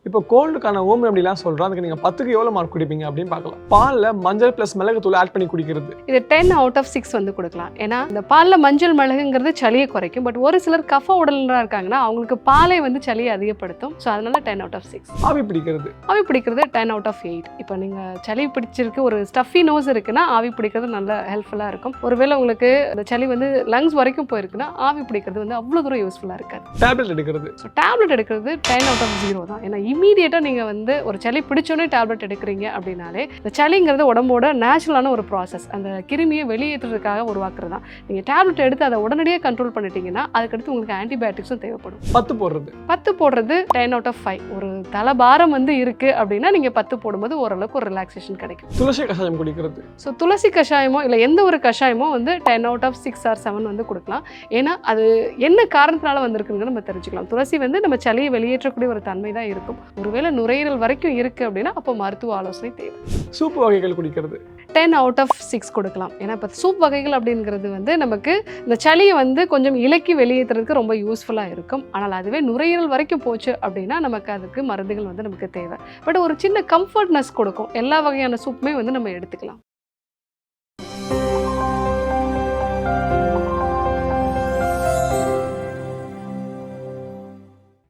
இப்போ கோல்டுக்கான ஹோம் ரெமடிலாம் சொல்கிறோம், அதுக்கு நீங்கள் 10க்கு எவ்வளோ மார்க் குடிப்பீங்க அப்படின்னு பார்க்கலாம். பாலில் மஞ்சள் ப்ளஸ் மிளகுத்தூள் ஆட் பண்ணி குடிக்கிறது. இது 10 அவுட் ஆஃப் 6 வந்து கொடுக்கலாம். ஏன்னா இந்த பாலில் மஞ்சள் மிளகுங்கிறது சளியை குறைக்கும். பட் ஒரு சிலர் கஃப உடல்ல இருக்காங்கன்னா அவங்களுக்கு பாலை வந்து சளியை அதிகப்படுத்தும். ஸோ அதனால 10 அவுட் ஆஃப் 6. ஆவி பிடிக்கிறது. ஆவி பிடிக்கிறது 10 அவுட் ஆஃப் 8. இப்போ நீங்கள் சளி பிடிச்சிருக்கு, ஒரு ஸ்டஃபி நோஸ் இருக்குன்னா ஆவி பிடிக்கிறது நல்ல ஹெல்ப்ஃபுல்லாக இருக்கும். ஒருவேளை உங்களுக்கு அந்த சளி வந்து லங்ஸ் வரைக்கும் போயிருக்குன்னா ஆவி பிடிக்கிறது வந்து அவ்வளோ தூரம் யூஸ்ஃபுல்லாக இருக்காது. டேப்லெட் எடுக்கிறது. ஸோ டேப்லெட் எடுக்கிறது 10 அவுட் ஆஃப் 0 தான். ஏன்னா இமீடியட்டாக நீங்கள் வந்து ஒரு சளி பிடிச்சோன்னே டேப்லெட் எடுக்கிறீங்க அப்படின்னாலே இந்த சளிங்கிறது உடம்போட நேச்சுரலான ஒரு ப்ராசஸ். அந்த கிருமியை வெளியேற்றுறதுக்காக உருவாக்குறது தான். நீங்கள் டேப்லெட் எடுத்து அதை உடனடியாக கண்ட்ரோல் பண்ணிட்டீங்கன்னா அதுக்கடுத்து உங்களுக்கு ஆன்டிபயோட்டிக்ஸும் தேவைப்படும். 10 போடுறது. 10 போடுறது 10 அவுட் ஆஃப் 5. ஒரு தலபாரம் வந்து இருக்குது அப்படின்னா நீங்கள் 10 போடும்போது ஓரளவுக்கு ஒரு ரிலாக்ஸேஷன் கிடைக்கும். துளசி கஷாயம் குடிக்கிறது. ஸோ துளசி கஷாயமோ இல்லை எந்த ஒரு கஷாயமோ வந்து 10 அவுட் ஆஃப் 6 or 7 வந்து கொடுக்கலாம். ஏன்னா அது என்ன காரணத்தினால வந்திருக்குன்னு நம்ம தெரிஞ்சுக்கலாம். துளசி வந்து நம்ம சளியை வெளியேற்றக்கூடிய ஒரு தன்மை தான் இருக்கும். ஒருவேளை நுரையீரல் வரைக்கும் இருக்குது அப்படின்னா அப்போ மருத்துவ ஆலோசனை தேவை. சூப் வகைகள் குடிக்கிறது. 10 அவுட் ஆஃப் 6 கொடுக்கலாம். ஏன்னா இப்போ சூப் வகைகள் அப்படிங்கிறது வந்து நமக்கு இந்த சளியை வந்து கொஞ்சம் இலக்கி வெளியேற்றுறதுக்கு ரொம்ப யூஸ்ஃபுல்லாக இருக்கும். ஆனால் அதுவே நுரையீரல் வரைக்கும் போச்சு அப்படின்னா நமக்கு அதுக்கு மருந்துகள் வந்து நமக்கு தேவை. பட் ஒரு சின்ன கம்ஃபர்ட்னஸ் கொடுக்கும். எல்லா வகையான சூப்புமே வந்து நம்ம எடுத்துக்கலாம்.